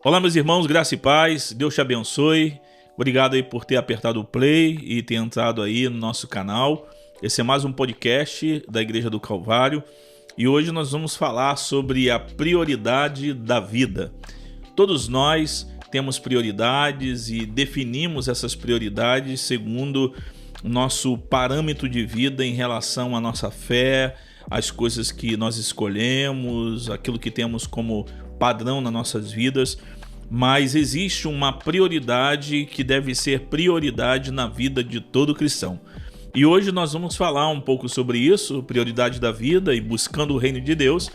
Olá, meus irmãos, graça e paz, Deus te abençoe. Obrigado aí por ter apertado o play e ter entrado aí no nosso canal. Esse é mais um podcast da Igreja do Calvário e hoje nós vamos falar sobre a prioridade da vida. Todos nós temos prioridades e definimos essas prioridades segundo o nosso parâmetro de vida em relação à nossa fé, às coisas que nós escolhemos, aquilo que temos como padrão nas nossas vidas. Mas existe uma prioridade que deve ser prioridade na vida de todo cristão. E hoje nós vamos falar um pouco sobre isso, prioridade da vida e buscando o reino de Deus.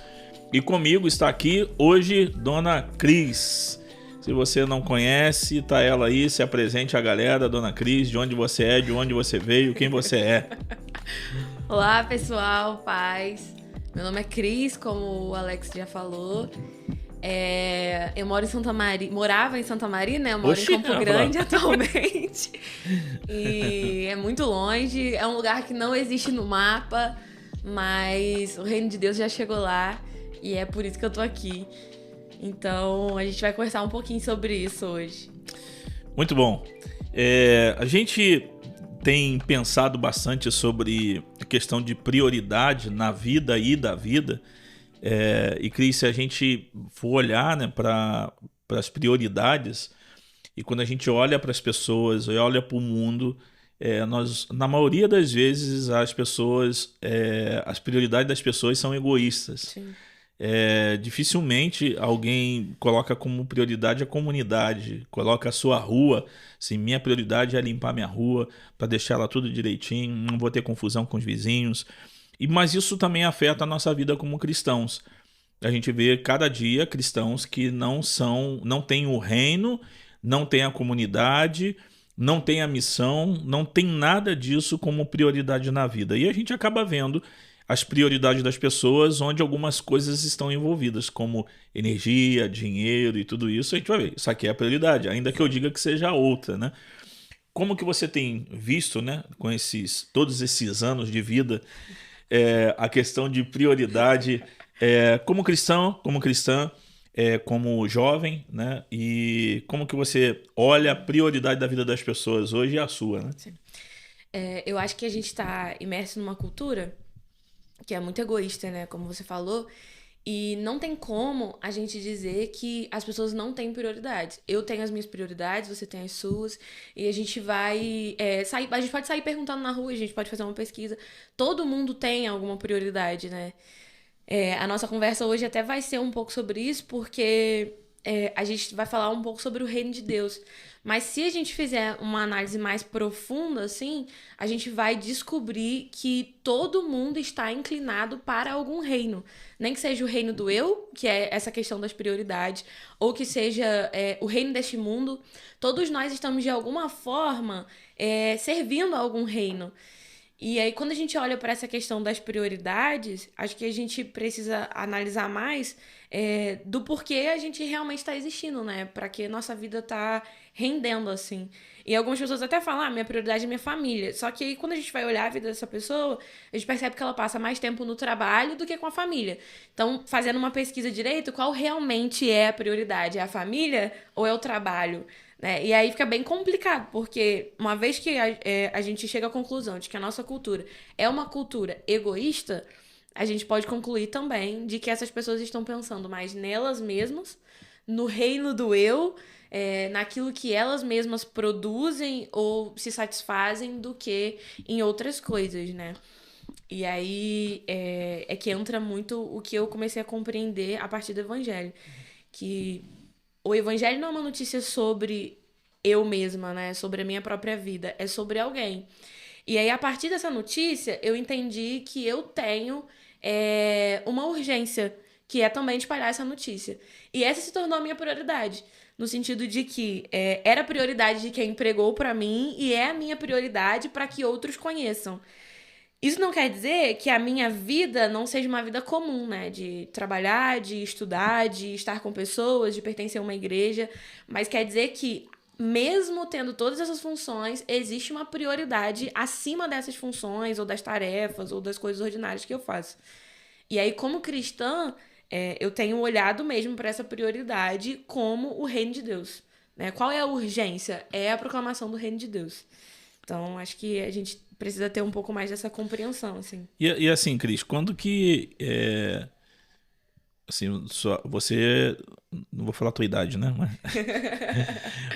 E comigo está aqui hoje Dona Cris. Se você não conhece, tá ela aí, se apresente à galera, Dona Cris, de onde você é, de onde você veio, quem você é. Olá, pessoal, paz. Meu nome é Cris, como o Alex já falou. Eu moro em Santa Maria, morava em Santa Maria, né? Eu moro em Campo Grande atualmente. E é muito longe, é um lugar que não existe no mapa, mas o reino de Deus já chegou lá e é por isso que eu tô aqui. Então, a gente vai conversar um pouquinho sobre isso hoje. Muito bom. A gente tem pensado bastante sobre a questão de prioridade na vida e da vida. E Cris, se a gente for olhar, né, para as prioridades, e quando a gente olha para as pessoas e olha para o mundo, na maioria das vezes as prioridades das pessoas são egoístas. Sim. Dificilmente alguém coloca como prioridade a comunidade, coloca a sua rua. Assim, minha prioridade é limpar minha rua para deixar ela tudo direitinho, não vou ter confusão com os vizinhos. Mas isso também afeta a nossa vida como cristãos. A gente vê cada dia cristãos que não têm o reino, não têm a comunidade, não têm a missão, não tem nada disso como prioridade na vida. E a gente acaba vendo as prioridades das pessoas onde algumas coisas estão envolvidas, como energia, dinheiro e tudo isso. A gente vai ver, isso aqui é a prioridade, ainda que eu diga que seja outra, né? Como que você tem visto, né, com todos esses anos de vida, a questão de prioridade como cristão, como cristã, como jovem, né? E como que você olha a prioridade da vida das pessoas hoje e a sua, né? Sim. Eu acho que a gente está imerso numa cultura que é muito egoísta, né? Como você falou. E não tem como a gente dizer que as pessoas não têm prioridades. Eu tenho as minhas prioridades, você tem as suas. E a gente vai sair. A gente pode sair perguntando na rua, a gente pode fazer uma pesquisa. Todo mundo tem alguma prioridade, né? A nossa conversa hoje até vai ser um pouco sobre isso, porque a gente vai falar um pouco sobre o reino de Deus. Mas se a gente fizer uma análise mais profunda, assim, a gente vai descobrir que todo mundo está inclinado para algum reino. Nem que seja o reino do eu, que é essa questão das prioridades, ou que seja o reino deste mundo. Todos nós estamos, de alguma forma, servindo a algum reino. E aí, quando a gente olha para essa questão das prioridades, acho que a gente precisa analisar mais do porquê a gente realmente está existindo, né? Para que nossa vida tá rendendo, assim. E algumas pessoas até falam, minha prioridade é minha família. Só que aí, quando a gente vai olhar a vida dessa pessoa, a gente percebe que ela passa mais tempo no trabalho do que com a família. Então, fazendo uma pesquisa direito, qual realmente é a prioridade? É a família ou é o trabalho? E aí fica bem complicado, porque uma vez que a gente chega à conclusão de que a nossa cultura é uma cultura egoísta, a gente pode concluir também de que essas pessoas estão pensando mais nelas mesmas, no reino do eu, naquilo que elas mesmas produzem ou se satisfazem, do que em outras coisas, né? E aí é que entra muito o que eu comecei a compreender a partir do evangelho, que o evangelho não é uma notícia sobre eu mesma, né? Sobre a minha própria vida. É sobre alguém. E aí, a partir dessa notícia, eu entendi que eu tenho uma urgência, que é também espalhar essa notícia. E essa se tornou a minha prioridade. No sentido de que era a prioridade de quem pregou pra mim e é a minha prioridade para que outros conheçam. Isso não quer dizer que a minha vida não seja uma vida comum, né? De trabalhar, de estudar, de estar com pessoas, de pertencer a uma igreja. Mas quer dizer que, mesmo tendo todas essas funções, existe uma prioridade acima dessas funções, ou das tarefas, ou das coisas ordinárias que eu faço. E aí, como cristã, eu tenho olhado mesmo para essa prioridade como o reino de Deus. Né? Qual é a urgência? É a proclamação do reino de Deus. Então, acho que a gente precisa ter um pouco mais dessa compreensão, assim. E assim, Cris, quando que assim, você, não vou falar a tua idade, né?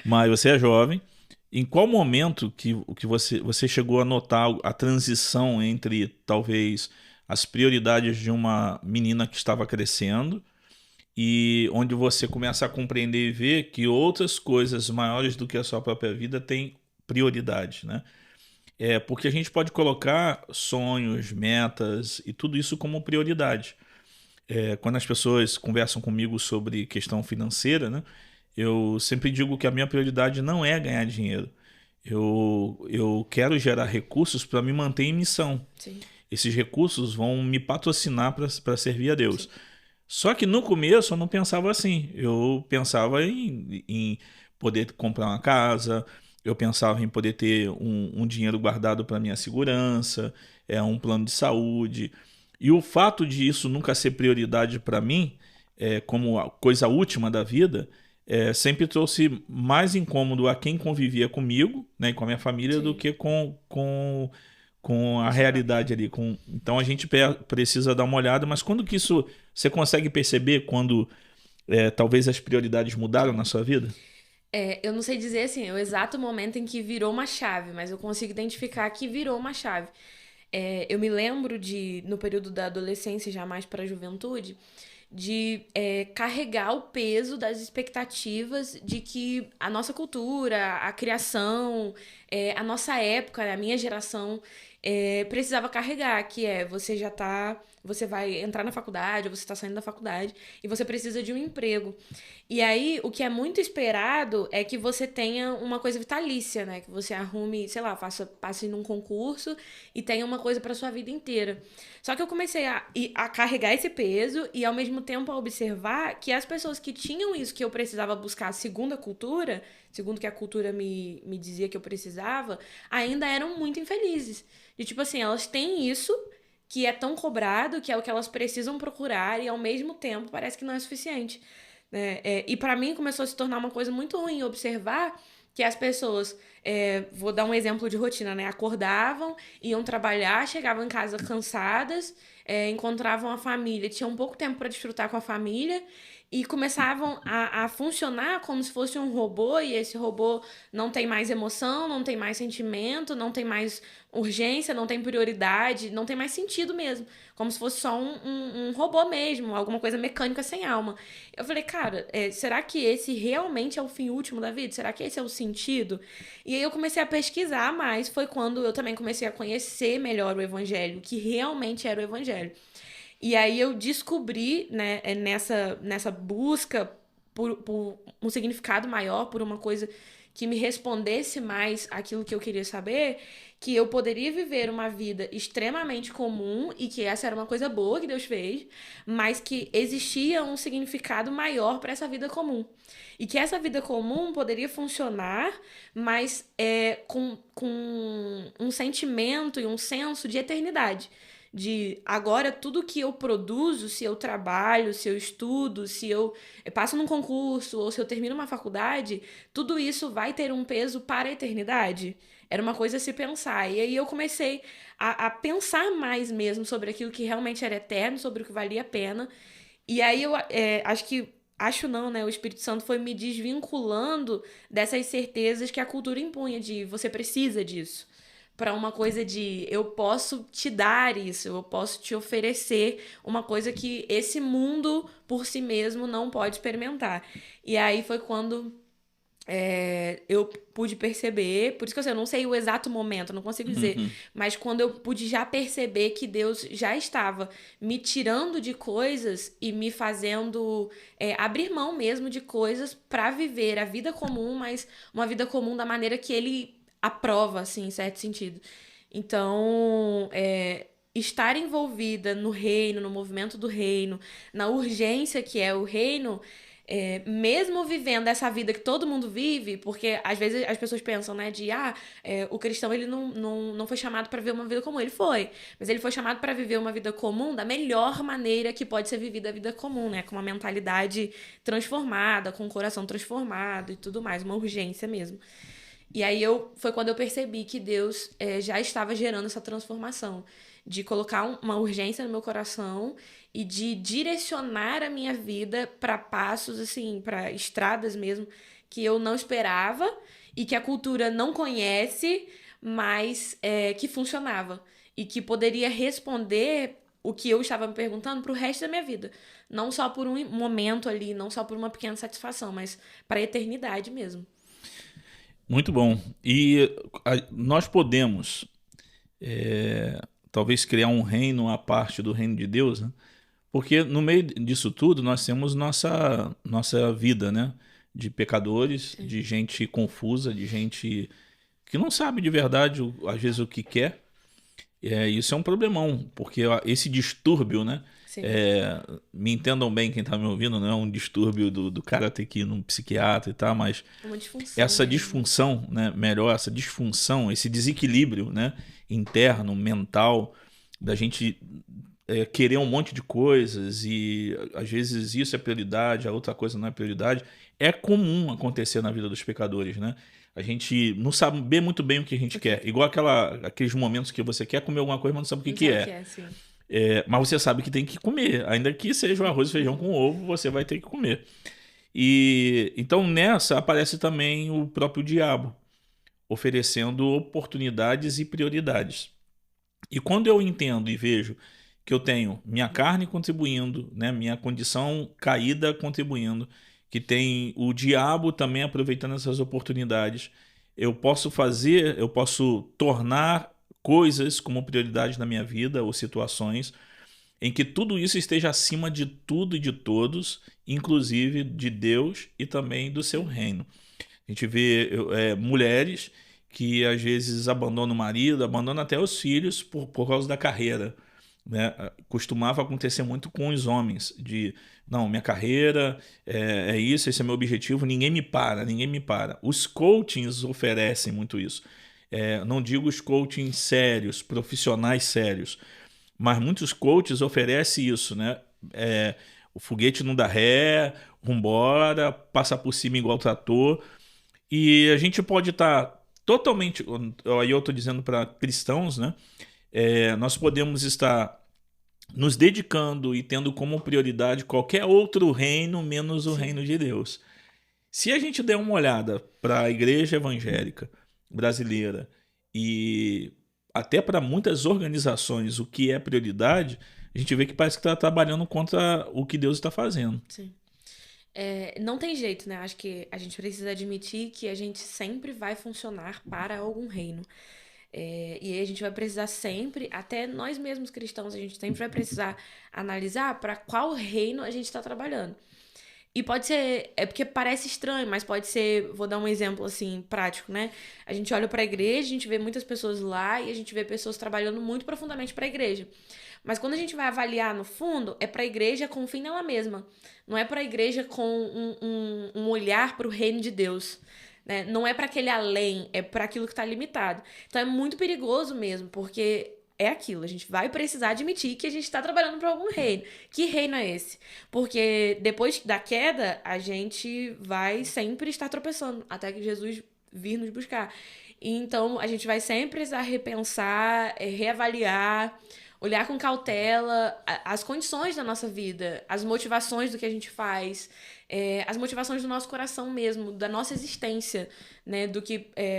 Mas você é jovem. Em qual momento que você chegou a notar a transição entre talvez as prioridades de uma menina que estava crescendo e onde você começa a compreender e ver que outras coisas maiores do que a sua própria vida têm prioridade, né? Porque a gente pode colocar sonhos, metas e tudo isso como prioridade. Quando as pessoas conversam comigo sobre questão financeira, né, eu sempre digo que a minha prioridade não é ganhar dinheiro. Eu quero gerar recursos para me manter em missão. Sim. Esses recursos vão me patrocinar para servir a Deus. Sim. Só que no começo eu não pensava assim. Eu pensava em poder comprar uma casa, eu pensava em poder ter um dinheiro guardado para minha segurança, um plano de saúde. E o fato de isso nunca ser prioridade para mim, como a coisa última da vida, sempre trouxe mais incômodo a quem convivia comigo, né, e com a minha família, do Sim. que com a realidade ali. Então a gente precisa dar uma olhada, mas quando que isso você consegue perceber quando talvez as prioridades mudaram na sua vida? Eu não sei dizer assim, o exato momento em que virou uma chave, mas eu consigo identificar que virou uma chave. Eu me lembro no período da adolescência, já mais para a juventude, de carregar o peso das expectativas de que a nossa cultura, a criação, a nossa época, a minha geração, precisava carregar, que você vai entrar na faculdade, ou você está saindo da faculdade, e você precisa de um emprego. E aí, o que é muito esperado é que você tenha uma coisa vitalícia, né? Que você arrume, sei lá, passe num concurso e tenha uma coisa para sua vida inteira. Só que eu comecei a carregar esse peso e, ao mesmo tempo, a observar que as pessoas que tinham isso que eu precisava buscar segundo a cultura, segundo que a cultura me dizia que eu precisava, ainda eram muito infelizes. De tipo assim, elas têm isso que é tão cobrado, que é o que elas precisam procurar, e ao mesmo tempo parece que não é suficiente. Né? E para mim começou a se tornar uma coisa muito ruim observar que as pessoas, vou dar um exemplo de rotina, né? Acordavam, iam trabalhar, chegavam em casa cansadas, encontravam a família, tinham pouco tempo para desfrutar com a família e começavam a funcionar como se fosse um robô, e esse robô não tem mais emoção, não tem mais sentimento, não tem mais urgência, não tem prioridade, não tem mais sentido mesmo. Como se fosse só um robô mesmo, alguma coisa mecânica sem alma. Eu falei, cara, será que esse realmente é o fim último da vida? Será que esse é o sentido? E aí eu comecei a pesquisar mais, foi quando eu também comecei a conhecer melhor o evangelho, o que realmente era o evangelho. E aí eu descobri, né, nessa busca por um significado maior, por uma coisa que me respondesse mais aquilo que eu queria saber, que eu poderia viver uma vida extremamente comum e que essa era uma coisa boa que Deus fez, mas que existia um significado maior para essa vida comum. E que essa vida comum poderia funcionar, mas com um sentimento e um senso de eternidade. De agora tudo que eu produzo, se eu trabalho, se eu estudo, se eu passo num concurso ou se eu termino uma faculdade, tudo isso vai ter um peso para a eternidade. Era uma coisa a se pensar. E aí eu comecei a pensar mais mesmo sobre aquilo que realmente era eterno, sobre o que valia a pena. E aí eu acho não, né? O Espírito Santo foi me desvinculando dessas certezas que a cultura impunha, de você precisa disso, para uma coisa de eu posso te dar isso, eu posso te oferecer uma coisa que esse mundo por si mesmo não pode experimentar. E aí foi quando eu pude perceber, por isso que eu não sei o exato momento, não consigo dizer, Uhum. mas quando eu pude já perceber que Deus já estava me tirando de coisas e me fazendo abrir mão mesmo de coisas para viver a vida comum, mas uma vida comum da maneira que Ele aprova, assim, em certo sentido. Então, estar envolvida no reino, no movimento do reino, na urgência que é o reino, mesmo vivendo essa vida que todo mundo vive, porque às vezes as pessoas pensam, né, o cristão ele não foi chamado para viver uma vida comum. Ele foi, mas ele foi chamado para viver uma vida comum da melhor maneira que pode ser vivida a vida comum, né, com uma mentalidade transformada, com um coração transformado e tudo mais, uma urgência mesmo. E aí foi quando eu percebi que Deus já estava gerando essa transformação, de colocar uma urgência no meu coração e de direcionar a minha vida para passos, assim, para estradas mesmo, que eu não esperava e que a cultura não conhece, mas que funcionava. E que poderia responder o que eu estava me perguntando pro resto da minha vida. Não só por um momento ali, não só por uma pequena satisfação, mas para a eternidade mesmo. Muito bom. E nós podemos, talvez, criar um reino à parte do reino de Deus, né? Porque no meio disso tudo nós temos nossa vida, né? De pecadores, Sim. de gente confusa, de gente que não sabe de verdade, às vezes, o que quer. Isso é um problemão, porque esse distúrbio, né? Sim. Me entendam bem quem está me ouvindo, não é um distúrbio do cara ter que ir num psiquiatra e tal, mas Uma disfunção, essa mesmo. disfunção, né? Melhor, essa disfunção, esse desequilíbrio, né? Interno, mental, da gente querer um monte de coisas e às vezes isso é prioridade, a outra coisa não é prioridade. É comum acontecer na vida dos pecadores, né? A gente não sabe muito bem o que a gente quer. Igual aqueles momentos que você quer comer alguma coisa, mas não sabe o que é. Sim. Mas você sabe que tem que comer. Ainda que seja o arroz e feijão com ovo, você vai ter que comer. E então nessa aparece também o próprio diabo, oferecendo oportunidades e prioridades. E quando eu entendo e vejo que eu tenho minha carne contribuindo, né, minha condição caída contribuindo, que tem o diabo também aproveitando essas oportunidades, eu posso tornar coisas como prioridade na minha vida ou situações em que tudo isso esteja acima de tudo e de todos, inclusive de Deus e também do seu reino. A gente vê mulheres que às vezes abandonam o marido, abandonam até os filhos por causa da carreira, né? Costumava acontecer muito com os homens, não, minha carreira é isso, esse é meu objetivo, ninguém me para. Os coachings oferecem muito isso. Não digo os coachings sérios, profissionais sérios, mas muitos coaches oferecem isso, né? O foguete não dá ré, vambora, passa por cima igual trator. E a gente pode estar totalmente, aí eu estou dizendo para cristãos, né? Nós podemos estar nos dedicando e tendo como prioridade qualquer outro reino menos o reino de Deus. Se a gente der uma olhada para a igreja evangélica brasileira e até para muitas organizações o que é prioridade, a gente vê que parece que está trabalhando contra o que Deus está fazendo. Sim. Não tem jeito, né? Acho que a gente precisa admitir que a gente sempre vai funcionar para algum reino. E aí a gente vai precisar sempre, até nós mesmos cristãos, a gente sempre vai precisar analisar para qual reino a gente está trabalhando. E pode ser, porque parece estranho, mas pode ser, vou dar um exemplo assim, prático, né? A gente olha para a igreja, a gente vê muitas pessoas lá e a gente vê pessoas trabalhando muito profundamente para a igreja. Mas quando a gente vai avaliar no fundo, é para a igreja com o fim nela mesma. Não é para a igreja com um olhar para o reino de Deus. Né? Não é para aquele além, é para aquilo que está limitado. Então é muito perigoso mesmo, porque é aquilo, a gente vai precisar admitir que a gente está trabalhando para algum reino. Que reino é esse? Porque depois da queda, a gente vai sempre estar tropeçando, até que Jesus vir nos buscar. Então, a gente vai sempre precisar repensar, reavaliar, olhar com cautela as condições da nossa vida, as motivações do que a gente faz, as motivações do nosso coração mesmo, da nossa existência, né?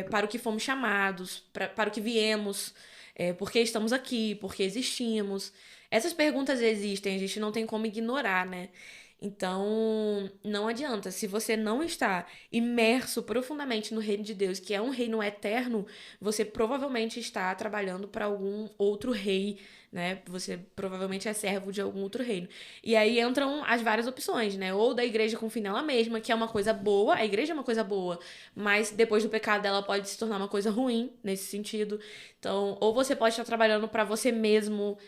Para o que fomos chamados, para o que viemos. Por que estamos aqui, por que existimos. Essas perguntas existem, a gente não tem como ignorar, né? Então, não adianta. Se você não está imerso profundamente no reino de Deus, que é um reino eterno, você provavelmente está trabalhando para algum outro rei, né? Você provavelmente é servo de algum outro reino. E aí entram as várias opções, né? Ou da igreja com fim nela mesma, que é uma coisa boa, a igreja é uma coisa boa, mas depois do pecado ela pode se tornar uma coisa ruim, nesse sentido. Então, ou você pode estar trabalhando para você mesmo,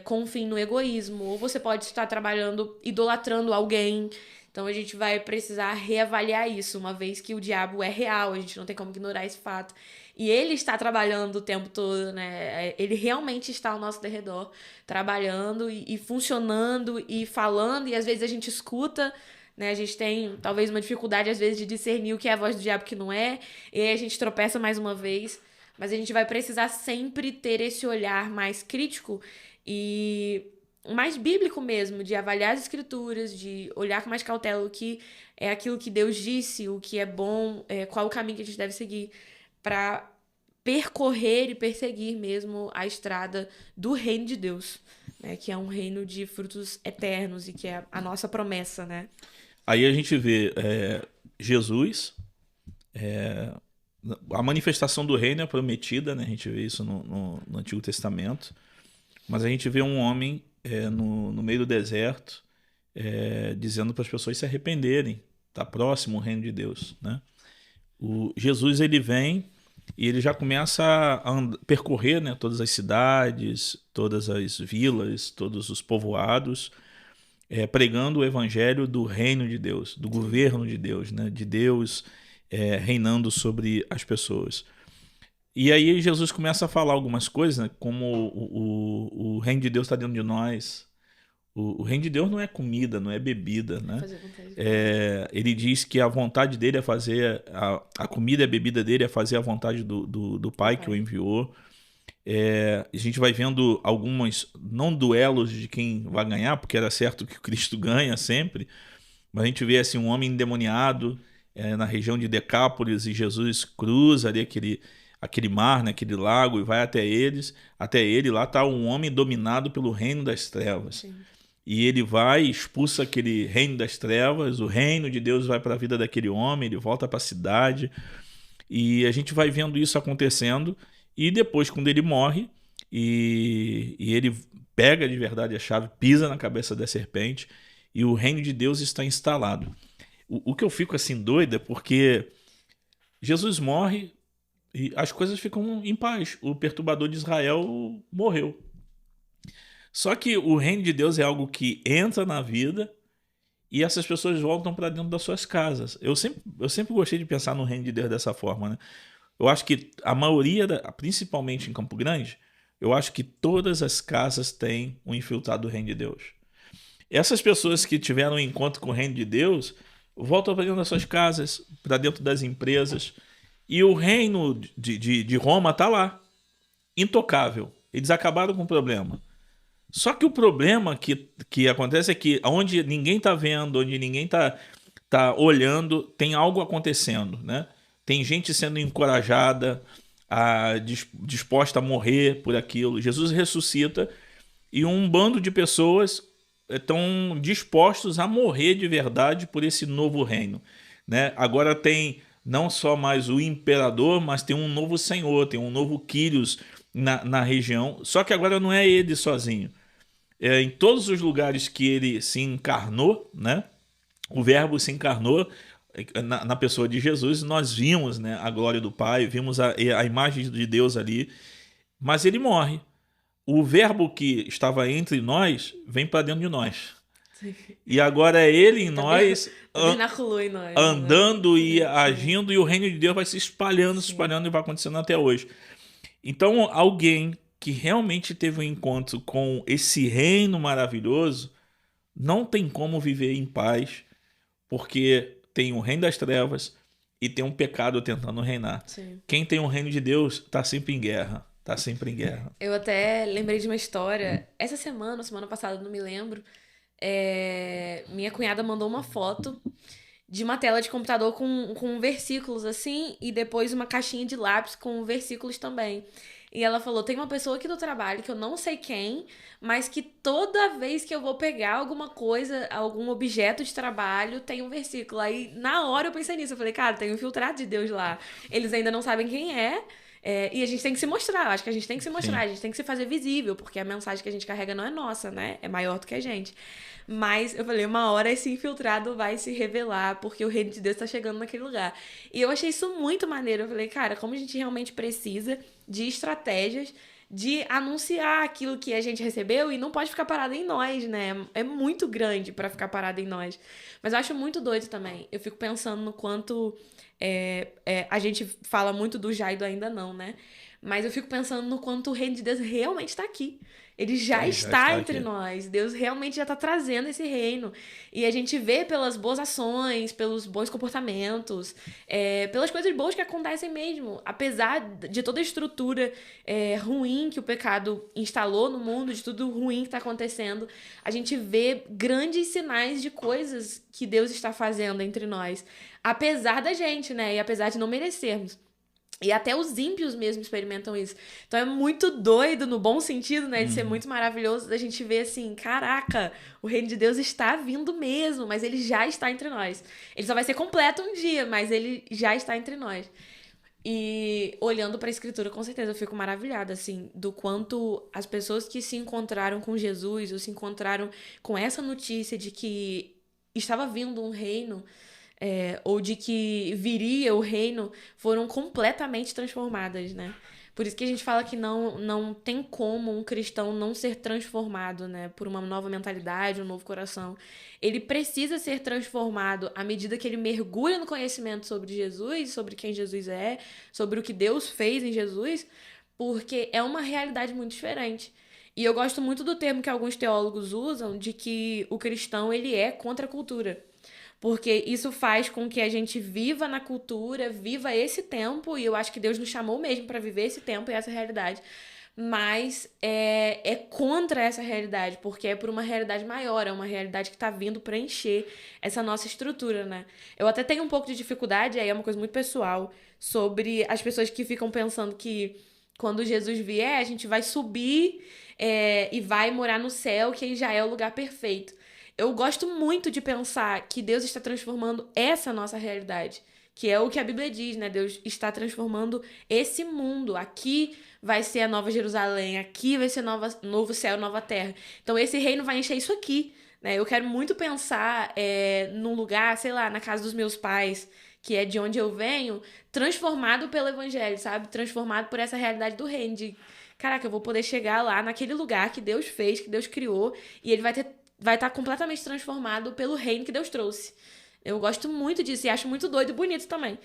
com fim no egoísmo, ou você pode estar trabalhando idolatrando alguém, Então a gente vai precisar reavaliar isso, uma vez que o diabo é real, a gente não tem como ignorar esse fato. E ele está trabalhando o tempo todo, né? Ele realmente está ao nosso derredor, trabalhando e funcionando e falando, e às vezes a gente escuta, né? A gente tem talvez uma dificuldade, às vezes, de discernir o que é a voz do diabo e o que não é, e aí a gente tropeça mais uma vez. Mas a gente vai precisar sempre ter esse olhar mais crítico e mais bíblico mesmo, de avaliar as escrituras, de olhar com mais cautela o que é aquilo que Deus disse, o que é bom, qual o caminho que a gente deve seguir para percorrer e perseguir mesmo a estrada do reino de Deus, né? Que é um reino de frutos eternos e que é a nossa promessa, né? Aí a gente vê Jesus, a manifestação do reino é prometida, né? A gente vê isso no Antigo Testamento, mas a gente vê um homem no meio do deserto dizendo para as pessoas se arrependerem, está próximo o reino de Deus, né? O Jesus, ele vem e ele já começa a percorrer, né, todas as cidades, todas as vilas, todos os povoados, pregando o evangelho do reino de Deus, do governo de Deus, né, de Deus reinando sobre as pessoas. E aí Jesus começa a falar algumas coisas, né, como o reino de Deus está dentro de nós. O reino de Deus não é comida, não é bebida, né? Ele diz que a vontade dele é fazer, a comida e a bebida dele é fazer a vontade do Pai que o enviou. A gente vai vendo algumas, não duelos de quem vai ganhar, porque era certo que o Cristo ganha sempre, mas a gente vê assim, um homem endemoniado na região de Decápolis, e Jesus cruza ali aquele mar, né, aquele lago, e vai até ele, lá está um homem dominado pelo reino das trevas. Sim. E ele vai, expulsa aquele reino das trevas, o reino de Deus vai para a vida daquele homem, ele volta para a cidade, e a gente vai vendo isso acontecendo, e depois, quando ele morre, e ele pega de verdade a chave, pisa na cabeça da serpente, e o reino de Deus está instalado. O que eu fico assim doido é porque Jesus morre e as coisas ficam em paz. O perturbador de Israel morreu. Só que o reino de Deus é algo que entra na vida e essas pessoas voltam para dentro das suas casas. Eu sempre gostei de pensar no reino de Deus dessa forma, né? Eu acho que a maioria, principalmente em Campo Grande, eu acho que todas as casas têm um infiltrado do reino de Deus. Essas pessoas que tiveram um encontro com o reino de Deus voltam para dentro das suas casas, para dentro das empresas, e o reino de Roma está lá, intocável. Eles acabaram com o problema. Só que o problema que acontece é que onde ninguém está vendo, onde ninguém tá olhando, tem algo acontecendo, né? Tem gente sendo encorajada, disposta a morrer por aquilo. Jesus ressuscita e um bando de pessoas estão dispostos a morrer de verdade por esse novo reino, né? Agora tem não só mais o imperador, mas tem um novo senhor, tem um novo Quírios na região. Só que agora não é ele sozinho. Em todos os lugares que ele se encarnou, né? O Verbo se encarnou na pessoa de Jesus, nós vimos, né, a glória do Pai, vimos a imagem de Deus ali, mas ele morre. O Verbo que estava entre nós vem para dentro de nós. Sim. E agora é ele em nós, andando e agindo, e o reino de Deus vai se espalhando e vai acontecendo até hoje. Então, alguém que realmente teve um encontro com esse reino maravilhoso não tem como viver em paz, porque tem o reino das trevas e tem um pecado tentando reinar. Sim. Quem tem o reino de Deus está sempre em guerra. Tá sempre em guerra. Eu até lembrei de uma história. Essa semana passada, não me lembro. Minha cunhada mandou uma foto de uma tela de computador com versículos assim, e depois uma caixinha de lápis com versículos também. E ela falou, tem uma pessoa aqui do trabalho, que eu não sei quem, mas que toda vez que eu vou pegar alguma coisa, algum objeto de trabalho, tem um versículo. Aí, na hora, eu pensei nisso. Eu falei, cara, tem um infiltrado de Deus lá. Eles ainda não sabem quem é. E a gente tem que se mostrar. Eu acho que a gente tem que se mostrar. Sim. A gente tem que se fazer visível, porque a mensagem que a gente carrega não é nossa, né? É maior do que a gente. Mas eu falei, uma hora esse infiltrado vai se revelar, porque o reino de Deus tá chegando naquele lugar. E eu achei isso muito maneiro. Eu falei, cara, como a gente realmente precisa de estratégias de anunciar aquilo que a gente recebeu e não pode ficar parado em nós, né? É muito grande para ficar parado em nós. Mas eu acho muito doido também. Eu fico pensando no quanto a gente fala muito do já e do ainda não, né? Mas eu fico pensando no quanto o reino de Deus realmente está aqui. Ele já Ele já está está entre aqui. nós. Deus realmente já está trazendo esse reino. E a gente vê pelas boas ações, pelos bons comportamentos, pelas coisas boas que acontecem mesmo. Apesar de toda a estrutura ruim que o pecado instalou no mundo, de tudo ruim que está acontecendo, a gente vê grandes sinais de coisas que Deus está fazendo entre nós. Apesar da gente, né? E apesar de não merecermos. E até os ímpios mesmo experimentam isso. Então é muito doido, no bom sentido, né? De ser muito maravilhoso da gente ver assim, caraca, o reino de Deus está vindo mesmo, mas ele já está entre nós. Ele só vai ser completo um dia, mas ele já está entre nós. E olhando para a escritura, com certeza eu fico maravilhada, assim, do quanto as pessoas que se encontraram com Jesus, ou se encontraram com essa notícia de que estava vindo um reino, ou de que viria o reino, foram completamente transformadas, né? Por isso que a gente fala que não tem como um cristão não ser transformado, né? Por uma nova mentalidade, um novo coração. Ele precisa ser transformado à medida que ele mergulha no conhecimento sobre Jesus, sobre quem Jesus é, sobre o que Deus fez em Jesus, porque é uma realidade muito diferente. E eu gosto muito do termo que alguns teólogos usam de que o cristão ele é contra a cultura. Porque isso faz com que a gente viva na cultura, viva esse tempo, e eu acho que Deus nos chamou mesmo para viver esse tempo e essa realidade. Mas é contra essa realidade, porque é por uma realidade maior, é uma realidade que está vindo preencher essa nossa estrutura, né? Eu até tenho um pouco de dificuldade, aí é uma coisa muito pessoal, sobre as pessoas que ficam pensando que quando Jesus vier, a gente vai subir e vai morar no céu, que aí já é o lugar perfeito. Eu gosto muito de pensar que Deus está transformando essa nossa realidade, que é o que a Bíblia diz, né? Deus está transformando esse mundo. Aqui vai ser a nova Jerusalém, aqui vai ser novo céu, nova terra. Então esse reino vai encher isso aqui, né? Eu quero muito pensar num lugar, sei lá, na casa dos meus pais, que é de onde eu venho, transformado pelo evangelho, sabe? Transformado por essa realidade do reino, de caraca, eu vou poder chegar lá naquele lugar que Deus fez, que Deus criou, e ele vai estar completamente transformado pelo reino que Deus trouxe. Eu gosto muito disso e acho muito doido e bonito também.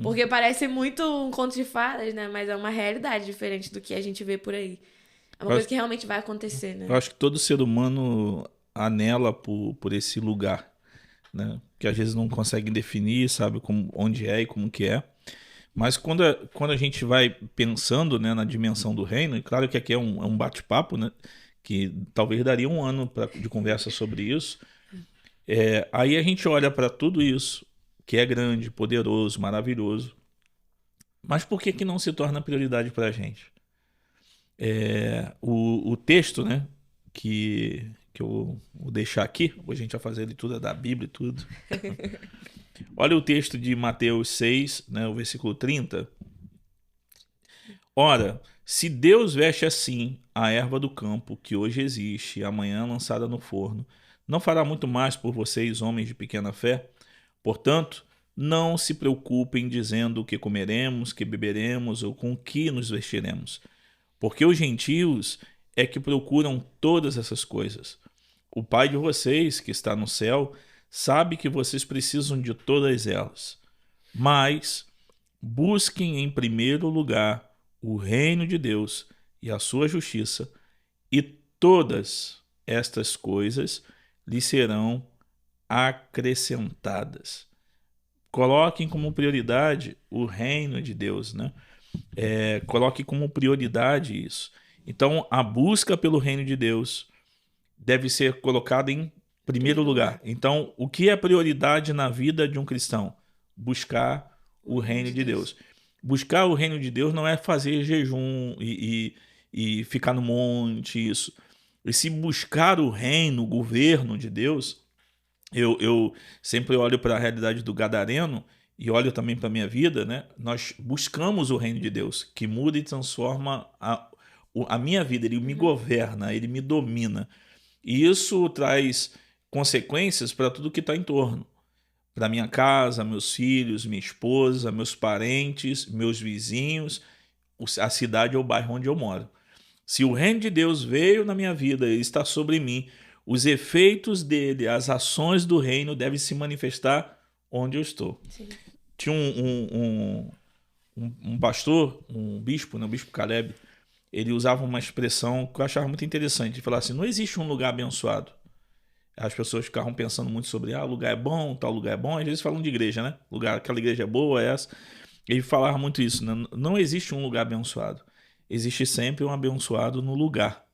Porque parece muito um conto de fadas, né? Mas é uma realidade diferente do que a gente vê por aí. É uma Eu coisa acho, que realmente vai acontecer, eu né? acho que todo ser humano anela por esse lugar, né? Que às vezes não consegue definir, sabe como, onde é e como que é. Mas quando a gente vai pensando, né, na dimensão do reino, e claro que aqui é um bate-papo, né? Que talvez daria um ano de conversa sobre isso. Aí a gente olha para tudo isso, que é grande, poderoso, maravilhoso. Mas por que que não se torna prioridade para a gente? O texto, né, que eu vou deixar aqui, hoje a gente vai fazer a leitura da Bíblia e tudo. Olha o texto de Mateus 6, né, o versículo 30. Ora, se Deus veste assim a erva do campo, que hoje existe e amanhã lançada no forno, não fará muito mais por vocês, homens de pequena fé? Portanto, não se preocupem dizendo o que comeremos, que beberemos ou com que nos vestiremos, porque os gentios é que procuram todas essas coisas. O Pai de vocês, que está no céu, sabe que vocês precisam de todas elas. Mas busquem em primeiro lugar o reino de Deus e a sua justiça, e todas estas coisas lhe serão acrescentadas. Coloquem como prioridade o reino de Deus, né? Coloque como prioridade isso. Então, a busca pelo reino de Deus deve ser colocada em primeiro Primeiro lugar. lugar. Então, o que é prioridade na vida de um cristão? Buscar O o reino reino de de Deus. Deus. Buscar o reino de Deus não é fazer jejum e ficar no monte, isso. E se buscar o reino, o governo de Deus, eu sempre olho para a realidade do gadareno e olho também para a minha vida, né? Nós buscamos o reino de Deus, que muda e transforma a minha vida, ele me governa, ele me domina. E isso traz consequências para tudo que está em torno. Para minha casa, meus filhos, minha esposa, meus parentes, meus vizinhos, a cidade ou o bairro onde eu moro. Se o reino de Deus veio na minha vida e está sobre mim, os efeitos dele, as ações do reino devem se manifestar onde eu estou. Sim. Tinha um pastor, um bispo, né, o bispo Caleb, ele usava uma expressão que eu achava muito interessante. Ele falava assim, não existe um lugar abençoado. As pessoas ficavam pensando muito sobre, o lugar é bom, tal lugar é bom. Às vezes falam de igreja, né? Aquela igreja é boa, essa. Ele falava muito isso, né? Não existe um lugar abençoado. Existe sempre um abençoado no lugar,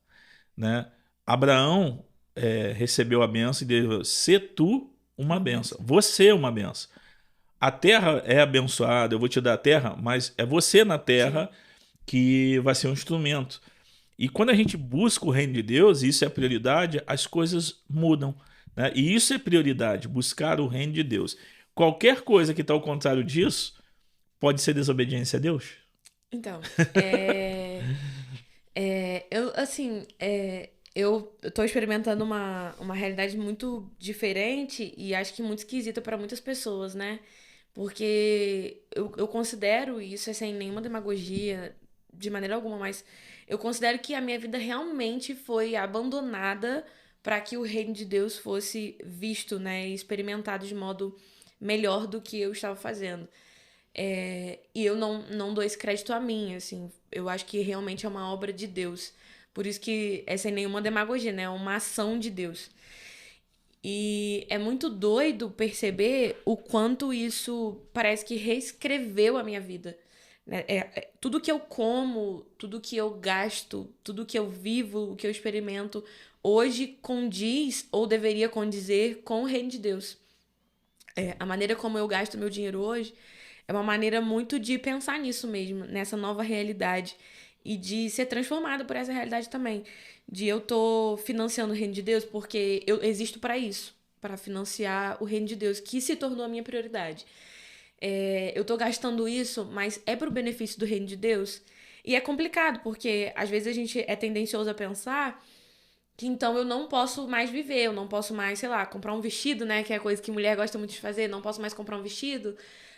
né? Abraão recebeu a benção e deu, se tu uma benção. Você é uma benção. A terra é abençoada, eu vou te dar a terra, mas é você na terra que vai ser um instrumento. E quando a gente busca o reino de Deus, e isso é prioridade, as coisas mudam, né? E isso é prioridade, buscar o reino de Deus. Qualquer coisa que está ao contrário disso pode ser desobediência a Deus? Então, eu, assim, eu tô experimentando uma realidade muito diferente e acho que muito esquisita para muitas pessoas, né? Porque eu considero, e isso é sem nenhuma demagogia, de maneira alguma, mas eu considero que a minha vida realmente foi abandonada para que o reino de Deus fosse visto, né? E experimentado de modo melhor do que eu estava fazendo. E eu não dou esse crédito a mim, assim. Eu acho que realmente é uma obra de Deus. Por isso que é sem nenhuma demagogia, né? É uma ação de Deus. E é muito doido perceber o quanto isso parece que reescreveu a minha vida. Né? Tudo que eu como, tudo que eu gasto, tudo que eu vivo, o que eu experimento, hoje condiz ou deveria condizer com o reino de Deus. A maneira como eu gasto meu dinheiro hoje é uma maneira muito de pensar nisso mesmo, nessa nova realidade. E de ser transformado por essa realidade também. De eu tô financiando o reino de Deus porque eu existo para isso. Para financiar o reino de Deus, que se tornou a minha prioridade. Eu tô gastando isso, mas é pro benefício do reino de Deus. E é complicado, porque às vezes a gente é tendencioso a pensar que então eu não posso mais viver, eu não posso mais, sei lá, comprar um vestido, né? Que é a coisa que mulher gosta muito de fazer, não posso mais comprar um vestido,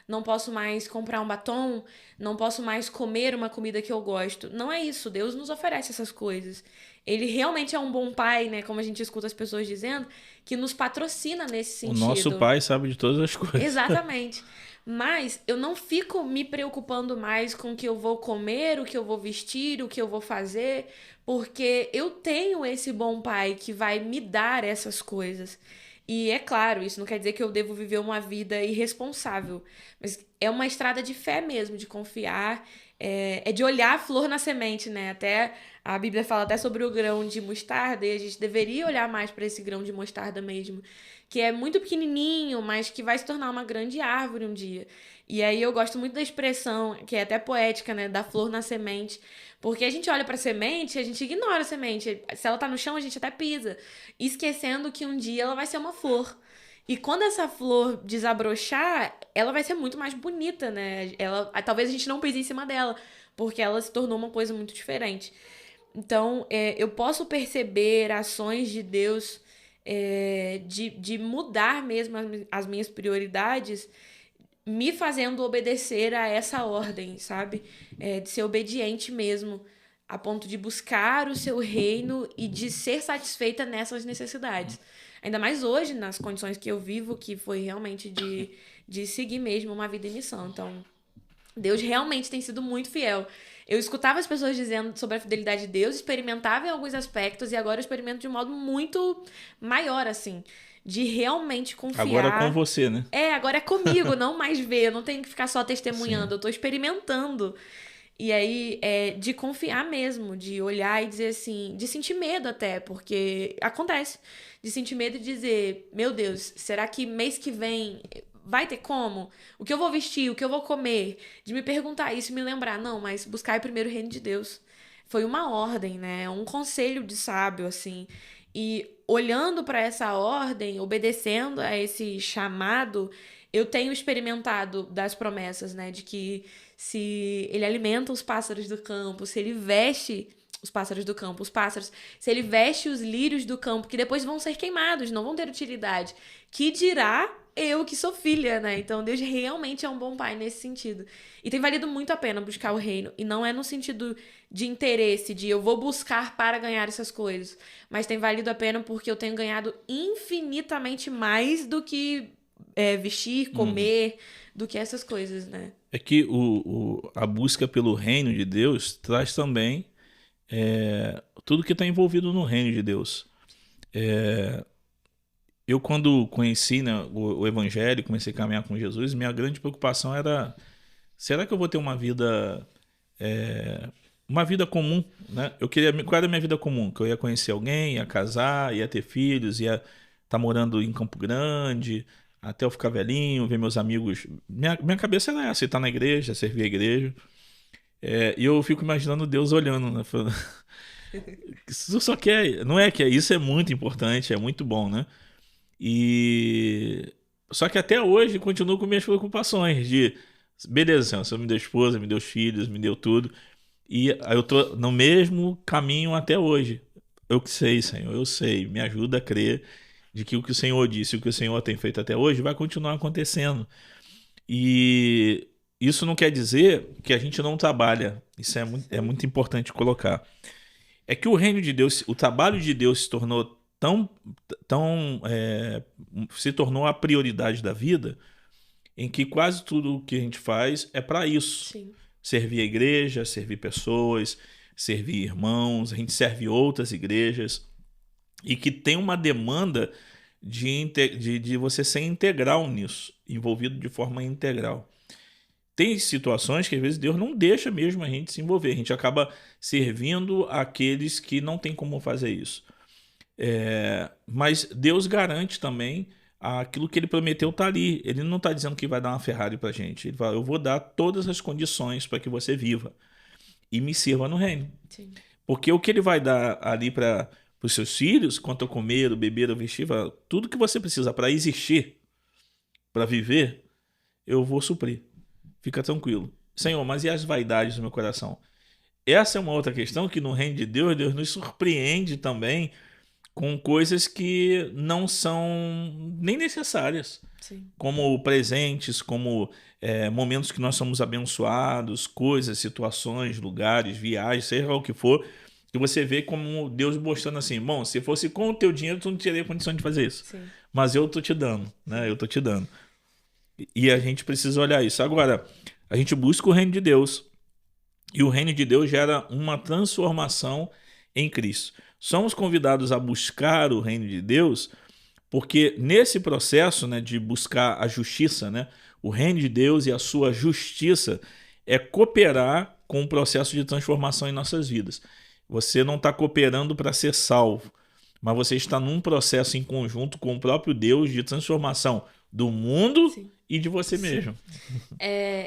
não posso mais comprar um batom, não posso mais comer uma comida que eu gosto. Não é isso, Deus nos oferece essas coisas. Ele realmente é um bom pai, né? Como a gente escuta as pessoas dizendo, que nos patrocina nesse O nosso sentido. pai sabe de todas as coisas. Exatamente. Mas eu não fico me preocupando mais com o que eu vou comer, o que eu vou vestir, o que eu vou fazer, porque eu tenho esse bom pai que vai me dar essas coisas. E é claro, isso não quer dizer que eu devo viver uma vida irresponsável, mas é uma estrada de fé mesmo, de confiar, é de olhar a flor na semente, né? Até a Bíblia fala até sobre o grão de mostarda, e a gente deveria olhar mais para esse grão de mostarda mesmo, que é muito pequenininho, mas que vai se tornar uma grande árvore um dia. E aí eu gosto muito da expressão, que é até poética, né, da flor na semente, porque a gente olha pra semente, a gente ignora a semente. Se ela tá no chão, a gente até pisa, esquecendo que um dia ela vai ser uma flor. E quando essa flor desabrochar, ela vai ser muito mais bonita, né? Talvez a gente não pise em cima dela, porque ela se tornou uma coisa muito diferente. Então, eu posso perceber ações de Deus de mudar mesmo as minhas prioridades, me fazendo obedecer a essa ordem, sabe? De ser obediente mesmo, a ponto de buscar o seu reino e de ser satisfeita nessas necessidades. Ainda mais hoje, nas condições que eu vivo, que foi realmente de seguir mesmo uma vida em missão. Então, Deus realmente tem sido muito fiel. Eu escutava as pessoas dizendo sobre a fidelidade de Deus, experimentava em alguns aspectos e agora eu experimento de um modo muito maior, assim, de realmente confiar. Agora com você, né? Agora é comigo, não mais ver. Eu não tenho que ficar só testemunhando, Sim. eu tô experimentando. E aí, de confiar mesmo, de olhar e dizer assim, de sentir medo até, porque acontece. De sentir medo e dizer, meu Deus, será que mês que vem vai ter como? O que eu vou vestir, o que eu vou comer? De me perguntar isso e me lembrar, não, mas buscar primeiro o reino de Deus. Foi uma ordem, né? Um conselho de sábio, assim. E olhando para essa ordem, obedecendo a esse chamado, eu tenho experimentado das promessas, né? De que se ele alimenta os pássaros do campo, se ele veste os pássaros do campo, os pássaros, se ele veste os lírios do campo, que depois vão ser queimados, não vão ter utilidade, que dirá eu que sou filha, né? Então Deus realmente é um bom pai nesse sentido. E tem valido muito a pena buscar o reino, e não é no sentido de interesse, de eu vou buscar para ganhar essas coisas, mas tem valido a pena porque eu tenho ganhado infinitamente mais do que vestir, comer, do que essas coisas, né? É que a busca pelo reino de Deus traz também tudo que está envolvido no reino de Deus. Eu, quando conheci, né, o Evangelho, comecei a caminhar com Jesus, minha grande preocupação era: será que eu vou ter uma vida comum, né? Qual era a minha vida comum? Que eu ia conhecer alguém, ia casar, ia ter filhos, ia estar morando em Campo Grande, até eu ficar velhinho, ver meus amigos. Minha cabeça era essa: estar na igreja, servir a igreja. E eu fico imaginando Deus olhando, né? Falando, isso só quer. Não é que isso é muito importante, é muito bom, né? Só que até hoje continuo com minhas preocupações de: beleza, Senhor, você me deu esposa, me deu filhos, me deu tudo. E aí eu tô no mesmo caminho até hoje. Eu que sei, Senhor, eu sei. Me ajuda a crer de que o que o Senhor disse, o que o Senhor tem feito até hoje, vai continuar acontecendo. E isso não quer dizer que a gente não trabalha. Isso é muito importante colocar. É que o reino de Deus, o trabalho de Deus se tornou se tornou a prioridade da vida, em que quase tudo o que a gente faz é para isso. Sim. Servir a igreja, servir pessoas, servir irmãos, a gente serve outras igrejas, e que tem uma demanda de você ser integral nisso, envolvido de forma integral. Tem situações que às vezes Deus não deixa mesmo a gente se envolver, a gente acaba servindo aqueles que não tem como fazer isso. Mas Deus garante também aquilo que ele prometeu tá ali. Ele não está dizendo que vai dar uma Ferrari pra gente. Ele fala: eu vou dar todas as condições para que você viva e me sirva no reino. Sim. Porque o que ele vai dar ali para os seus filhos, quanto a comer, beber, vestir, tudo que você precisa para existir, para viver, eu vou suprir. Fica tranquilo. Senhor, mas e as vaidades do meu coração? Essa é uma outra questão que no reino de Deus, Deus nos surpreende também com coisas que não são nem necessárias. Sim. Como presentes, como momentos que nós somos abençoados, coisas, situações, lugares, viagens, seja lá o que for, que você vê como Deus mostrando assim: bom, se fosse com o teu dinheiro, tu não teria condição de fazer isso. Sim. Mas eu tô te dando, né? Eu tô te dando. E a gente precisa olhar isso. Agora, a gente busca o reino de Deus, e o reino de Deus gera uma transformação em Cristo. Somos convidados a buscar o reino de Deus, porque nesse processo, né, de buscar a justiça, né, o reino de Deus e a sua justiça é cooperar com o processo de transformação em nossas vidas. Você não está cooperando para ser salvo, mas você está num processo em conjunto com o próprio Deus de transformação do mundo. Sim. E de você mesmo.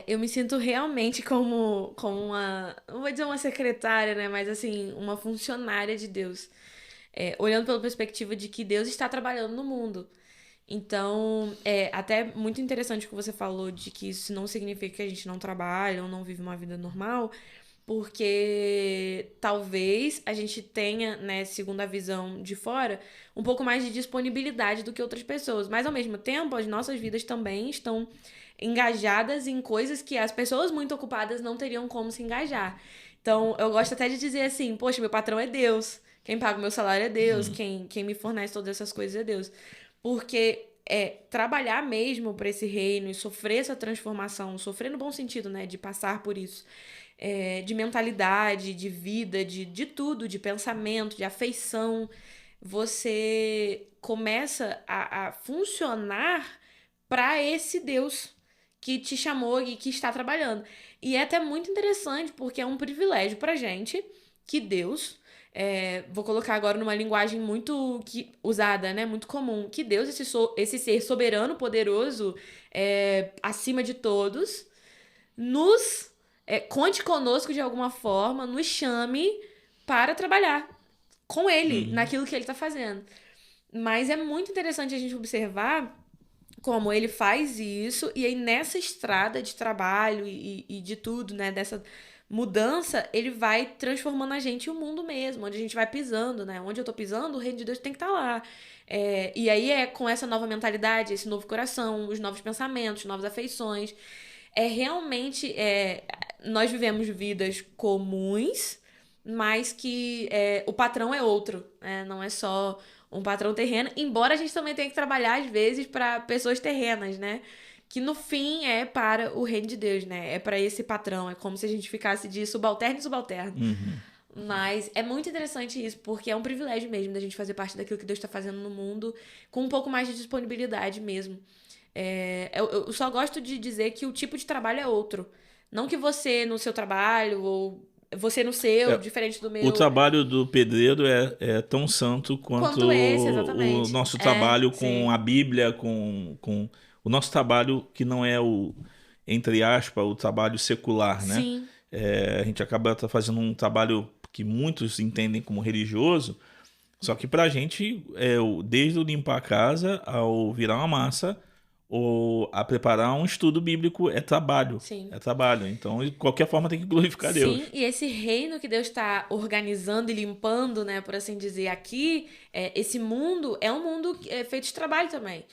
Eu me sinto realmente como uma, não vou dizer uma secretária, né? Mas assim, uma funcionária de Deus. Olhando pela perspectiva de que Deus está trabalhando no mundo. Então, até muito interessante o que você falou de que isso não significa que a gente não trabalha ou não vive uma vida normal, porque talvez a gente tenha, né, segundo a visão de fora, um pouco mais de disponibilidade do que outras pessoas. Mas, ao mesmo tempo, as nossas vidas também estão engajadas em coisas que as pessoas muito ocupadas não teriam como se engajar. Então, eu gosto até de dizer assim: poxa, meu patrão é Deus. Quem paga o meu salário é Deus. Quem me fornece todas essas coisas é Deus. Porque trabalhar mesmo para esse reino e sofrer essa transformação, sofrer no bom sentido, né, de passar por isso, de mentalidade, de vida, de tudo, de pensamento, de afeição, você começa a funcionar para esse Deus que te chamou e que está trabalhando. E é até muito interessante, porque é um privilégio pra gente que Deus, vou colocar agora numa linguagem muito usada, né, muito comum, que Deus, esse ser soberano, poderoso, acima de todos, nos conte conosco de alguma forma, nos chame para trabalhar com ele, naquilo que ele está fazendo. Mas é muito interessante a gente observar como ele faz isso, e aí nessa estrada de trabalho e de tudo, né, dessa mudança, ele vai transformando a gente e o mundo mesmo, onde a gente vai pisando, né? Onde eu tô pisando, o reino de Deus tem que estar lá. E aí é com essa nova mentalidade, esse novo coração, os novos pensamentos, novas afeições. Realmente, nós vivemos vidas comuns, mas que o patrão é outro, né? Não é só um patrão terreno, embora a gente também tenha que trabalhar, às vezes, para pessoas terrenas, né? Que no fim é para o reino de Deus, né? É para esse patrão. É como se a gente ficasse de subalterno e subalterno. Uhum. Mas é muito interessante isso, porque é um privilégio mesmo da gente fazer parte daquilo que Deus está fazendo no mundo, com um pouco mais de disponibilidade mesmo. Eu só gosto de dizer que o tipo de trabalho é outro. Não que você no seu trabalho, ou você no seu, É, diferente do o meu. trabalho do pedreiro é tão santo quanto Quanto esse, o exatamente. nosso trabalho com Sim. a Bíblia, com o nosso trabalho que não é o, entre aspas, o trabalho secular, né? Sim. A gente acaba fazendo um trabalho que muitos entendem como religioso, só que pra gente, desde o limpar a casa ao virar uma massa, ou a preparar um estudo bíblico é trabalho. Sim. É trabalho. Então, de qualquer forma, tem que glorificar Deus. Sim, e esse reino que Deus está organizando e limpando, né, por assim dizer, aqui, esse mundo é um mundo feito de trabalho também.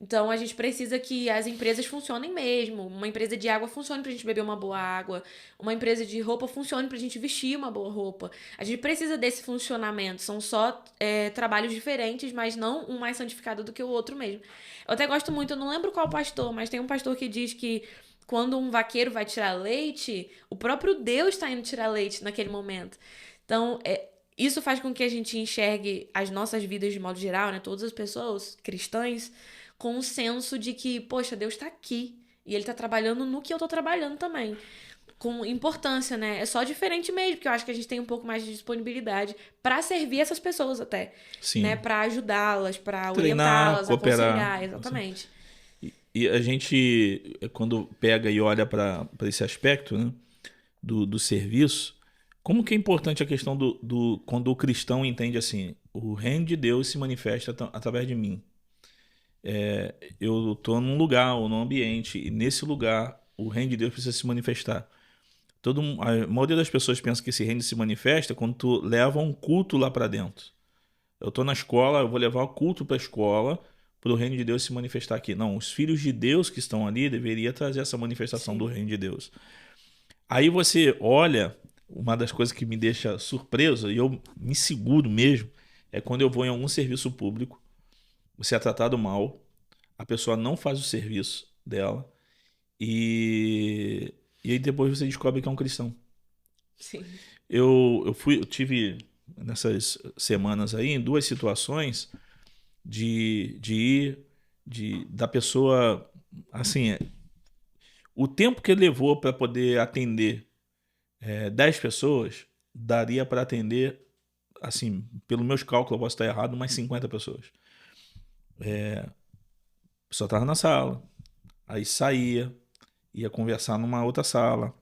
Então a gente precisa que as empresas funcionem mesmo. Uma empresa de água funcione pra gente beber uma boa água. Uma empresa de roupa funcione pra gente vestir uma boa roupa. A gente precisa desse funcionamento. São só trabalhos diferentes, mas não um mais santificado do que o outro mesmo. Eu até gosto muito, eu não lembro qual pastor, mas tem um pastor que diz que quando um vaqueiro vai tirar leite, o próprio Deus está indo tirar leite naquele momento. Então, isso faz com que a gente enxergue as nossas vidas de modo geral, né? Todas as pessoas cristãs, com um senso de que, poxa, Deus está aqui. E Ele está trabalhando no que eu estou trabalhando também. Com importância, né? É só diferente mesmo, porque eu acho que a gente tem um pouco mais de disponibilidade para servir essas pessoas até, né? Sim. Para ajudá-las, para Treinar, orientá-las, cooperar. aconselhar, exatamente. E a gente, quando pega e olha para esse aspecto, né, do serviço, como que é importante a questão quando o cristão entende assim, o reino de Deus se manifesta através de mim. Eu estou num lugar ou num ambiente, e nesse lugar o reino de Deus precisa se manifestar. A maioria das pessoas pensa que esse reino se manifesta quando tu leva um culto lá para dentro. Eu estou na escola, eu vou levar o culto para a escola para o reino de Deus se manifestar aqui. Não, os filhos de Deus que estão ali deveriam trazer essa manifestação do Sim. reino de Deus. Aí você olha, uma das coisas que me deixa surpreso, e eu me seguro mesmo, é quando eu vou em algum serviço público, você é tratado mal, a pessoa não faz o serviço dela, e aí depois você descobre que é um cristão. Sim. Eu tive nessas semanas aí em duas situações de ir, da pessoa, assim, o tempo que ele levou para poder atender 10 pessoas, daria para atender, assim, pelos meus cálculos, eu posso estar errado, umas 50 pessoas. A pessoa estava na sala, aí saía, ia conversar numa outra sala,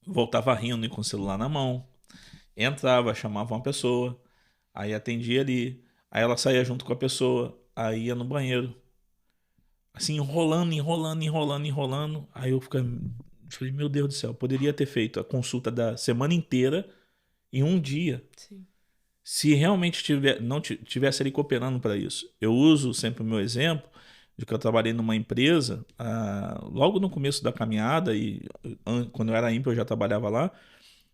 voltava rindo e com o celular na mão, entrava, chamava uma pessoa, aí atendia ali, aí ela saía junto com a pessoa, aí ia no banheiro, assim, enrolando, enrolando, enrolando, enrolando. Aí eu falei, meu Deus do céu, eu poderia ter feito a consulta da semana inteira em um dia. Sim. Se realmente não tivesse ali cooperando para isso. Eu uso sempre o meu exemplo de que eu trabalhei numa empresa, logo no começo da caminhada, e quando eu era ímpio eu já trabalhava lá,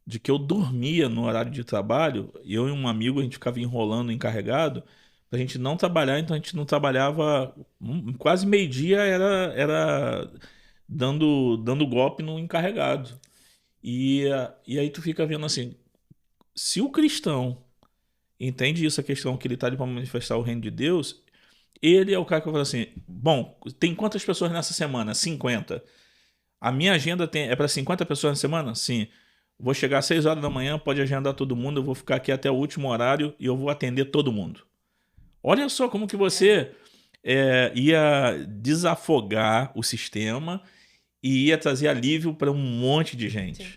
de que eu dormia no horário de trabalho, e eu e um amigo a gente ficava enrolando o encarregado pra gente não trabalhar, então a gente não trabalhava, quase meio-dia era dando golpe no encarregado. E aí tu fica vendo assim, se o cristão entende isso, a questão que ele está ali para manifestar o reino de Deus, ele é o cara que vai falar assim, bom, tem quantas pessoas nessa semana? 50. A minha agenda é para 50 pessoas na semana? Sim. Vou chegar às 6 horas da manhã, pode agendar todo mundo, eu vou ficar aqui até o último horário e eu vou atender todo mundo. Olha só como que você ia desafogar o sistema e ia trazer alívio para um monte de gente. Sim.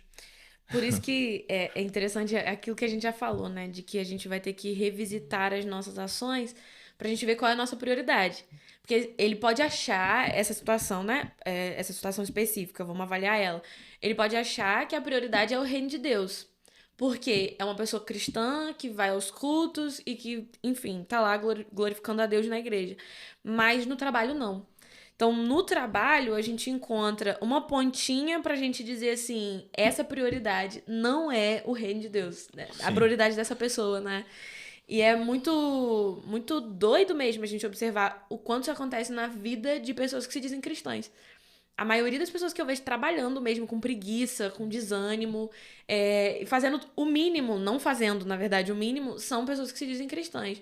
Por isso que é interessante aquilo que a gente já falou, né? De que a gente vai ter que revisitar as nossas ações pra gente ver qual é a nossa prioridade. Porque ele pode achar essa situação, né? Essa situação específica, vamos avaliar ela. Ele pode achar que a prioridade é o reino de Deus. Porque é uma pessoa cristã que vai aos cultos e que, enfim, tá lá glorificando a Deus na igreja. Mas no trabalho, não. Então, no trabalho, a gente encontra uma pontinha pra gente dizer assim: essa prioridade não é o reino de Deus, né? A Sim. prioridade dessa pessoa, né? E é muito, muito doido mesmo a gente observar o quanto isso acontece na vida de pessoas que se dizem cristãs. A maioria das pessoas que eu vejo trabalhando mesmo com preguiça, com desânimo, fazendo o mínimo, não fazendo, na verdade, o mínimo, são pessoas que se dizem cristãs.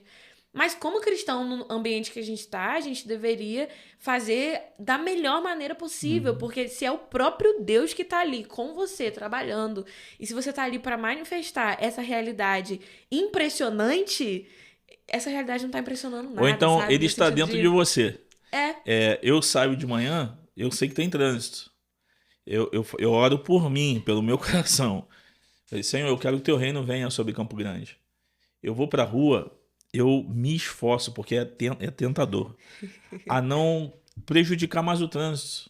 Mas como cristão no ambiente que a gente tá, a gente deveria fazer da melhor maneira possível, porque se é o próprio Deus que tá ali com você trabalhando, e se você tá ali para manifestar essa realidade impressionante, essa realidade não tá impressionando Ou nada, então sabe? ele No está sentido dentro de você. É, Eu saio de manhã, eu sei que tem trânsito. Eu oro por mim, pelo meu coração. Eu falei, Senhor, eu quero que o teu reino venha sobre Campo Grande. Eu vou pra rua, eu me esforço, porque é tentador, a não prejudicar mais o trânsito,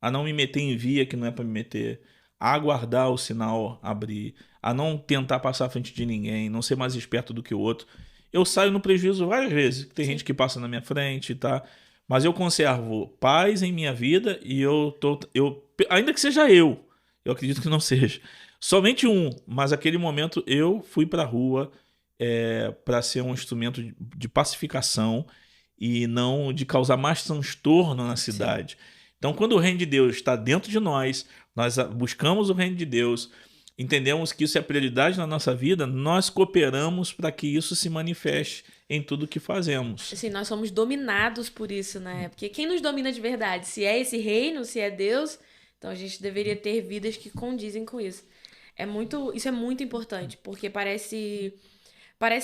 a não me meter em via que não é pra me meter, a aguardar o sinal abrir, a não tentar passar à frente de ninguém, não ser mais esperto do que o outro. Eu saio no prejuízo várias vezes. Tem sim. gente que passa na minha frente, tá? Mas eu conservo paz em minha vida e ainda que seja eu acredito que não seja. Somente um, mas aquele momento eu fui pra rua para ser um instrumento de pacificação e não de causar mais transtorno na Sim. cidade. Então, quando o reino de Deus está dentro de nós, nós buscamos o reino de Deus, entendemos que isso é prioridade na nossa vida, nós cooperamos para que isso se manifeste em tudo que fazemos. Assim, nós somos dominados por isso, né? Porque quem nos domina de verdade? Se é esse reino, se é Deus, então a gente deveria ter vidas que condizem com isso. Isso é muito importante, porque parece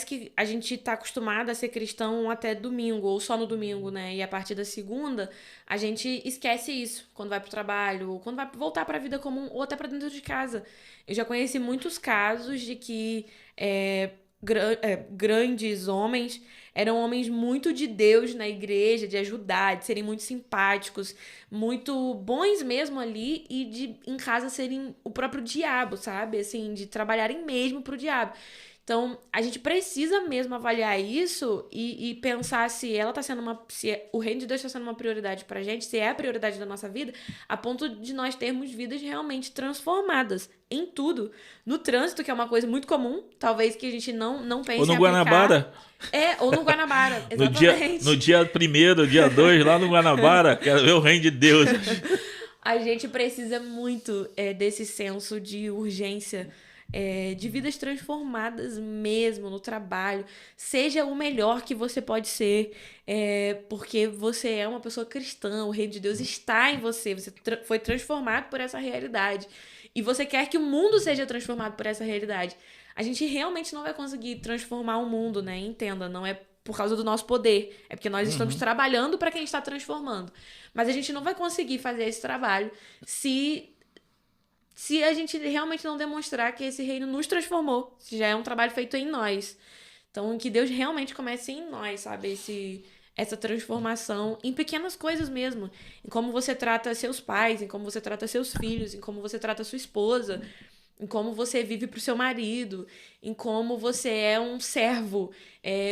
que a gente tá acostumado a ser cristão até domingo, ou só no domingo, né? E a partir da segunda, a gente esquece isso quando vai pro trabalho, ou quando vai voltar pra vida comum, ou até pra dentro de casa. Eu já conheci muitos casos de que grandes homens eram homens muito de Deus na igreja, de ajudar, de serem muito simpáticos, muito bons mesmo ali, e de em casa serem o próprio diabo, sabe? Assim, de trabalharem mesmo pro diabo. Então, a gente precisa mesmo avaliar isso e pensar se ela tá sendo o reino de Deus está sendo uma prioridade pra gente, se é a prioridade da nossa vida, a ponto de nós termos vidas realmente transformadas em tudo. No trânsito, que é uma coisa muito comum, talvez que a gente não Ou pense no em aplicar. Guanabara, Ou no Guanabara, no exatamente. dia 1º, dia 2, lá no Guanabara, quero ver o reino de Deus. A gente precisa muito desse senso de urgência, de vidas transformadas mesmo no trabalho. Seja o melhor que você pode ser, porque você é uma pessoa cristã, o reino de Deus está em você, você foi transformado por essa realidade. E você quer que o mundo seja transformado por essa realidade. A gente realmente não vai conseguir transformar o mundo, né? Entenda, não é por causa do nosso poder. É porque nós estamos trabalhando para quem está transformando. Mas a gente não vai conseguir fazer esse trabalho se a gente realmente não demonstrar que esse reino nos transformou. Se já é um trabalho feito em nós. Então, que Deus realmente comece em nós, sabe? Essa transformação em pequenas coisas mesmo. Em como você trata seus pais, em como você trata seus filhos, em como você trata sua esposa, em como você vive pro seu marido, em como você é um servo,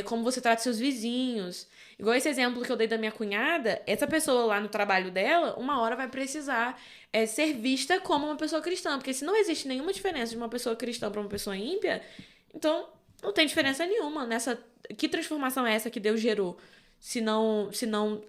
como você trata seus vizinhos. Igual esse exemplo que eu dei da minha cunhada, essa pessoa lá no trabalho dela, uma hora vai precisar ser vista como uma pessoa cristã, porque se não existe nenhuma diferença de uma pessoa cristã para uma pessoa ímpia, então não tem diferença nenhuma nessa. Que transformação é essa que Deus gerou? Se não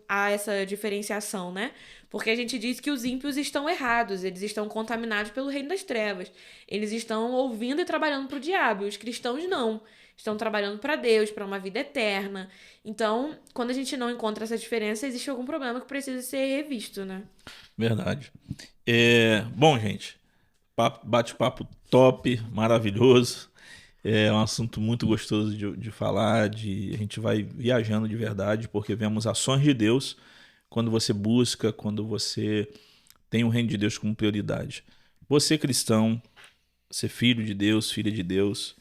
há essa diferenciação, né? Porque a gente diz que os ímpios estão errados, eles estão contaminados pelo reino das trevas. Eles estão ouvindo e trabalhando para o diabo, e os cristãos não. Estão trabalhando para Deus, para uma vida eterna. Então, quando a gente não encontra essa diferença, existe algum problema que precisa ser revisto, né? Verdade. Bom, gente, bate-papo top, maravilhoso. É um assunto muito gostoso de falar, a gente vai viajando de verdade, porque vemos ações de Deus quando você busca, quando você tem o reino de Deus como prioridade. Você cristão, ser filho de Deus, filha de Deus,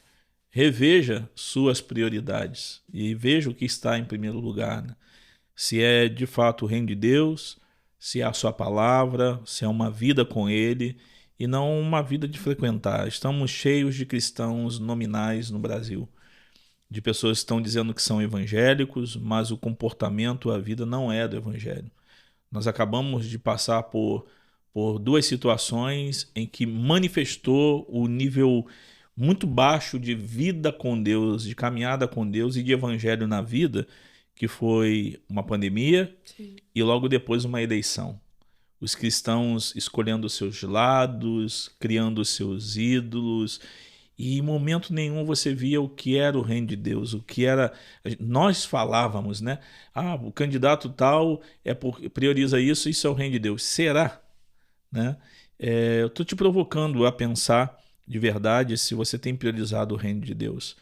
reveja suas prioridades e veja o que está em primeiro lugar, né? se é de fato o reino de Deus, se é a sua palavra, se é uma vida com Ele e não uma vida de frequentar. Estamos cheios de cristãos nominais no Brasil, de pessoas que estão dizendo que são evangélicos, mas o comportamento, a vida não é do evangelho. Nós acabamos de passar por duas situações em que manifestou o nível muito baixo de vida com Deus, de caminhada com Deus e de evangelho na vida, que foi uma pandemia. Sim. E logo depois uma eleição. Os cristãos escolhendo seus lados, criando seus ídolos, e em momento nenhum você via o que era o reino de Deus, o que era. Nós falávamos, né? O candidato tal prioriza isso, isso é o reino de Deus. Será? Né? Eu estou te provocando a pensar de verdade se você tem priorizado o reino de Deus.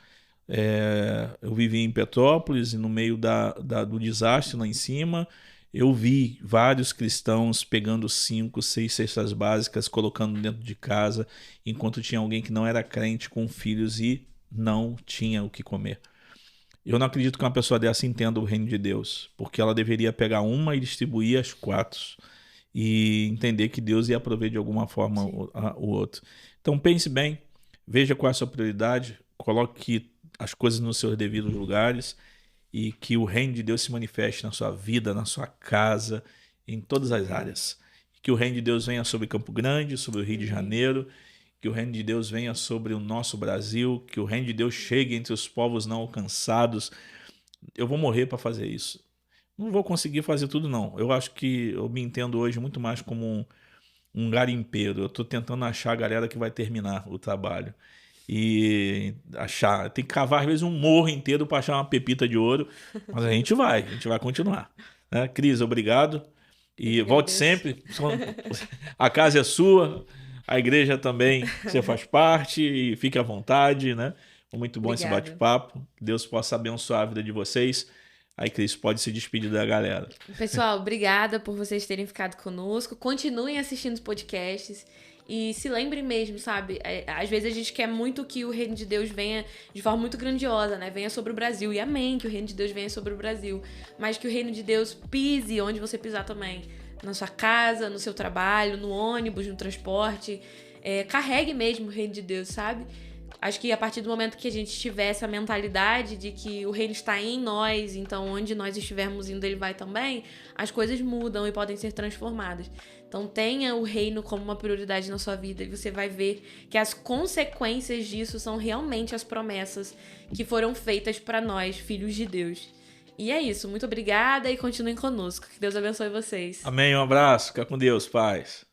Eu vivi em Petrópolis e no meio do desastre lá em cima, eu vi vários cristãos pegando 5, 6 cestas básicas, colocando dentro de casa, enquanto tinha alguém que não era crente com filhos e não tinha o que comer. Eu não acredito que uma pessoa dessa entenda o reino de Deus, porque ela deveria pegar uma e distribuir as 4 e entender que Deus ia prover de alguma forma o outro. Então pense bem, veja qual é a sua prioridade, coloque as coisas nos seus devidos lugares e que o reino de Deus se manifeste na sua vida, na sua casa, em todas as áreas. Que o reino de Deus venha sobre Campo Grande, sobre o Rio de Janeiro, que o reino de Deus venha sobre o nosso Brasil, que o reino de Deus chegue entre os povos não alcançados. Eu vou morrer para fazer isso. Não vou conseguir fazer tudo, não. Eu acho que eu me entendo hoje muito mais como um garimpeiro. Eu estou tentando achar a galera que vai terminar o trabalho. E tem que cavar às vezes um morro inteiro para achar uma pepita de ouro, mas a gente vai continuar, né? Cris, obrigado e volte sempre. A casa é sua, a igreja também, você faz parte e fique à vontade, né? Muito bom esse bate-papo, Deus possa abençoar a vida de vocês. Aí, Cris, pode se despedir da galera. Pessoal, obrigada por vocês terem ficado conosco, continuem assistindo os podcasts. E se lembre mesmo, sabe? Às vezes a gente quer muito que o reino de Deus venha de forma muito grandiosa, né? Venha sobre o Brasil. E amém que o reino de Deus venha sobre o Brasil. Mas que o reino de Deus pise onde você pisar também. Na sua casa, no seu trabalho, no ônibus, no transporte. Carregue mesmo o reino de Deus, sabe? Acho que a partir do momento que a gente tiver essa mentalidade de que o reino está em nós, então onde nós estivermos indo, ele vai também, as coisas mudam e podem ser transformadas. Então tenha o reino como uma prioridade na sua vida e você vai ver que as consequências disso são realmente as promessas que foram feitas para nós, filhos de Deus. E é isso, muito obrigada e continuem conosco. Que Deus abençoe vocês. Amém, um abraço, fica com Deus, paz.